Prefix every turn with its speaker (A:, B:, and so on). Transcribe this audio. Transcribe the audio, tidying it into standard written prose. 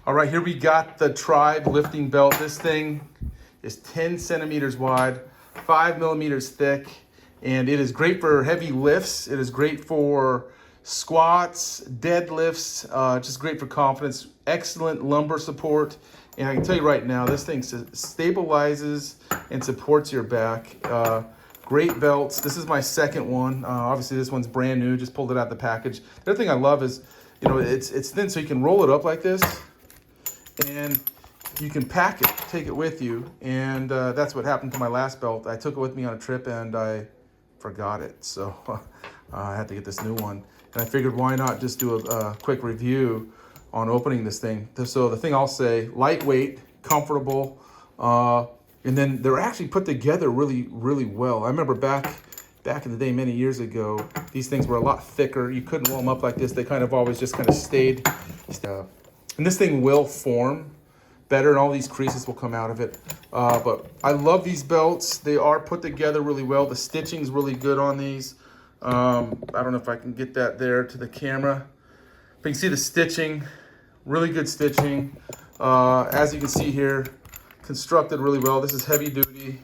A: All right, here we got the Tribe lifting belt. This thing is 10 centimeters wide, 5 millimeters thick, and it is great for heavy lifts. It is great for squats, deadlifts, just great for confidence. Excellent lumbar support. And I can tell you right now, this thing stabilizes and supports your back. Great belts. This is my second one. Obviously, this one's brand new. Just pulled it out of the package. The other thing I love is, you know, it's thin, so you can roll it up like this, and you can pack it, take it with you. And that's what happened to my last belt. I took it with me on a trip, and I forgot it. So I had to get this new one. And I figured, why not just do a quick review on opening this thing. So the thing I'll say, lightweight, comfortable, and then they're actually put together really, really well. I remember back in the day, many years ago, these things were a lot thicker. You couldn't roll them up like this. They kind of always just kind of stayed. And this thing will form better, and all these creases will come out of it. But I love these belts. They are put together really well. The stitching's really good on these. I don't know if I can get that there to the camera. But you can see the stitching, really good stitching. As you can see here, constructed really well. This is heavy duty.